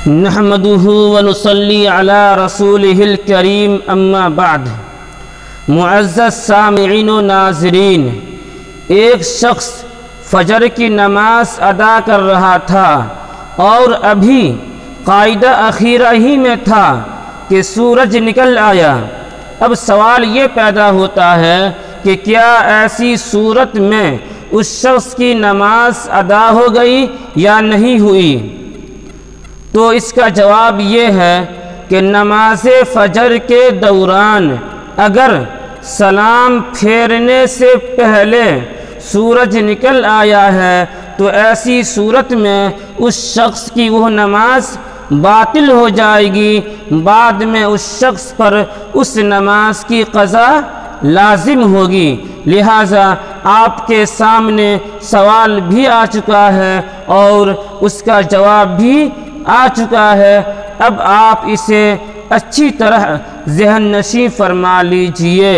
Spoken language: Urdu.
نحمده ونصلي على رسوله الكريم اما بعد۔ معزز سامعین و ناظرین، ایک شخص فجر کی نماز ادا کر رہا تھا اور ابھی قاعدہ اخیرہ ہی میں تھا کہ سورج نکل آیا۔ اب سوال یہ پیدا ہوتا ہے کہ کیا ایسی صورت میں اس شخص کی نماز ادا ہو گئی یا نہیں ہوئی؟ تو اس کا جواب یہ ہے کہ نماز فجر کے دوران اگر سلام پھیرنے سے پہلے سورج نکل آیا ہے تو ایسی صورت میں اس شخص کی وہ نماز باطل ہو جائے گی، بعد میں اس شخص پر اس نماز کی قضا لازم ہوگی۔ لہٰذا آپ کے سامنے سوال بھی آ چکا ہے اور اس کا جواب بھی آ چکا ہے، اب آپ اسے اچھی طرح ذہن نشین فرما لیجئے۔